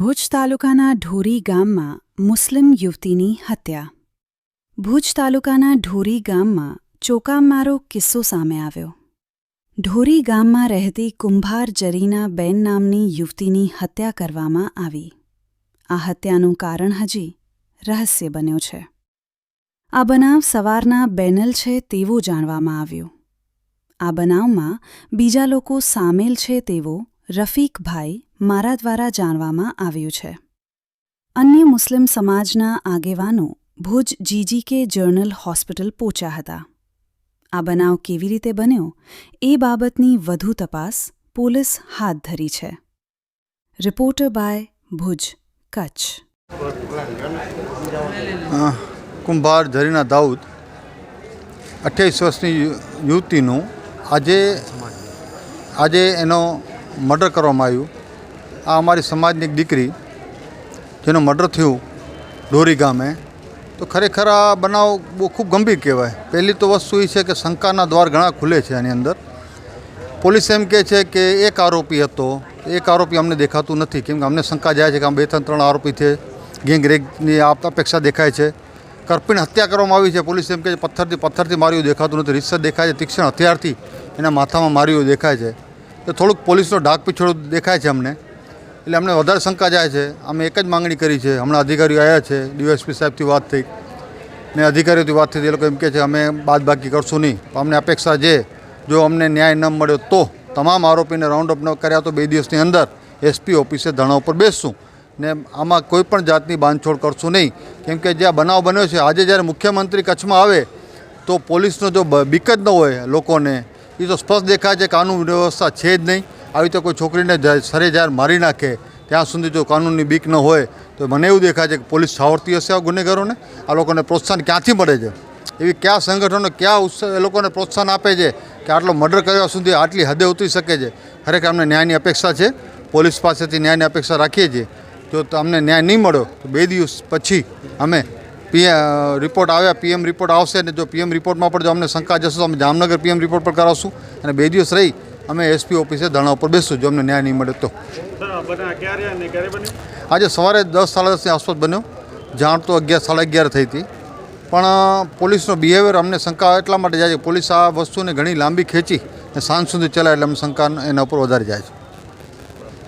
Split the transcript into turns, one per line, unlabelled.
ભુજ તાલુકાના ઢોરી ગામમાં મુસ્લિમ યુવતીની હત્યા. ભુજ તાલુકાના ઢોરી ગામમાં ચોકામારો કિસ્સો સામે આવ્યો. ઢોરી ગામમાં રહેતી કુંભાર જરીના બેન નામની યુવતીની હત્યા કરવામાં આવી. આ હત્યાનું કારણ હજી રહસ્ય બન્યો છે. આ બનાવ સવારના બેનલ છે તેવું જાણવામાં આવ્યું. આ બનાવમાં બીજા લોકો સામેલ છે તેવું રફીકભાઈ મારા દ્વારા જાણવામાં આવ્યું છે. અન્ય મુસ્લિમ સમાજના આગેવાનો ભુજ જીજીકે જનરલ હોસ્પિટલ પહોંચ્યા હતા. આ બનાવ કેવી રીતે બન્યો એ બાબતની વધુ તપાસ પોલીસ હાથ ધરી છે. Reporter by Bhuj Kutch.
કુંભાર જરીના દાઉદ 28 વર્ષની યુવતીનું આજે એનો મર્ડર કરવામાં આવ્યું. આ અમારી સમાજની એક દીકરી જેનું મર્ડર થયું ઢોરી ગામે, તો ખરેખર આ બનાવ બહુ ખૂબ ગંભીર કહેવાય. પહેલી તો વસ્તુ એ છે કે શંકાના દ્વાર ઘણા ખુલે છે. આની અંદર પોલીસ એમ કહે છે કે એક આરોપી હતો. એક આરોપી અમને દેખાતું નથી, કેમ કે અમને શંકા જાય છે કે આમ 2-3 આરોપી છે. ગેંગ રેગની અપેક્ષા દેખાય છે. કરપીણ હત્યા કરવામાં આવી છે. પોલીસ એમ કહે છે પથ્થરથી માર્યું દેખાતું નથી. રીતસર દેખાય છે. તીક્ષ્ણ હથિયારથી એના માથામાં માર્યું દેખાય છે. તો થોડુંક પોલીસનો ડાક પીછોડું દેખાય છે અમને, એટલે અમને વધારે શંકા જાય છે. અમે એક જ માંગણી કરી છે. હમણાં અધિકારીઓ આવ્યા છે, ડીવાયએસપી સાહેબથી વાત થઈ ને અધિકારીઓથી વાત થઈ. એ લોકો એમ કહે છે અમે બાદબાકી કરશું નહીં. અમને અપેક્ષા છે જો અમને ન્યાય ન મળ્યો તો તમામ આરોપીને રાઉન્ડ અપ ન કર્યા તો 2 દિવસની અંદર એસપી ઓફિસે ધરણા ઉપર બેસશું ને આમાં કોઈ પણ જાતની બાંધછોડ કરશું નહીં. કેમ કે જે આ બનાવ બન્યો છે, આજે જ્યારે મુખ્યમંત્રી કચ્છમાં આવે તો પોલીસનો જો બીક જ ન હોય લોકોને, એ તો સ્પષ્ટ દેખાય છે. કાનૂન વ્યવસ્થા છે જ નહીં. આવી રીતે કોઈ છોકરીને સરે જ્યારે મારી નાખે ત્યાં સુધી જો કાનૂનની બીક ન હોય તો મને એવું દેખાય છે કે પોલીસ છાવરતી હશે આ ગુનેગારોને. આ લોકોને પ્રોત્સાહન ક્યાંથી મળે છે? એવી કયા સંગઠનો કયા એ લોકોને પ્રોત્સાહન આપે છે કે આટલો મર્ડર કરવા સુધી આટલી હદે ઉતરી શકે છે? ખરેખર અમને ન્યાયની અપેક્ષા છે. પોલીસ પાસેથી ન્યાયની અપેક્ષા રાખીએ છીએ. જો અમને ન્યાય નહીં મળ્યો તો 2 દિવસ પછી અમે રિપોર્ટ આવ્યા પીએમ રિપોર્ટ આવશે ને જો પીએમ રિપોર્ટમાં પણ જો અમને શંકા જશે તો અમે જામનગર પીએમ રિપોર્ટ પર કરાવશું અને 2 દિવસ રહી અમે એસપી ઓફિસે ધરણા ઉપર બેસશું જો અમને ન્યાય નહીં મળે તો. આજે સવારે 10-10:30ની આસપાસ બન્યો. જાણ તો 11-11:30 થઈ હતી, પણ પોલીસનો બિહેવિયર અમને શંકા એટલા માટે જાય છે. પોલીસ આ વસ્તુને ઘણી લાંબી ખેંચી અને સાંજ સુધી ચલાવે એટલે અમને શંકા એના ઉપર વધારે જાય છે.